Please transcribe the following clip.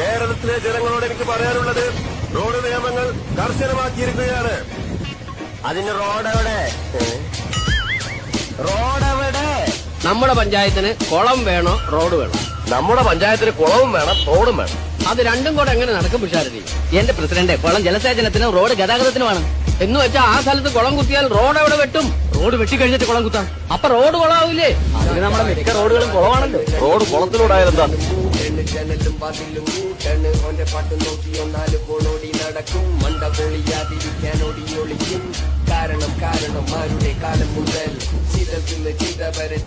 കേരളത്തിലെ ജനങ്ങളോട് എനിക്ക് പറയാനുള്ളത് റോഡ് നിയമങ്ങൾ കർശനമാക്കിയിരിക്കുകയാണ്. അതിന് റോഡെവിടെ? റോഡെവിടെ? നമ്മുടെ പഞ്ചായത്തിന് കുളം വേണോ റോഡ് വേണോ? നമ്മുടെ പഞ്ചായത്തിന് കുളവും വേണം റോഡും വേണം. അത് രണ്ടും കൂടെ എങ്ങനെ നടക്കും പിഷാരടി? എന്റെ പ്രസിഡന്റ്, കുളം ജലസേചനത്തിനും റോഡ് ഗതാഗതത്തിനുമാണ്. എന്ന് വെച്ചാൽ ആ സ്ഥലത്ത് കുളം കുത്തിയാൽ റോഡ് എവിടെ വെട്ടും? റോഡ് വെട്ടിക്കഴിഞ്ഞിട്ട് കുളം കുത്താം. അപ്പൊ റോഡ് കുളമാവില്ലേ? അതിന് നമ്മുടെ മിക്ക റോഡുകളും കുളമാണല്ലോ. റോഡ് കുളത്തിലൂടായാലെന്താ? ജനലും പതിലും കൂട്ടണ് ഓന്റെ പാട്ട് നോക്കി ഒന്നാല് പോണോടി നടക്കും. മണ്ട പൊളിയാതിരിക്കാൻ ഓടി ഒളിക്കും. കാരണം ആരുടെ കാലം മുതൽ ചിതത്തിന് ചിത വരെ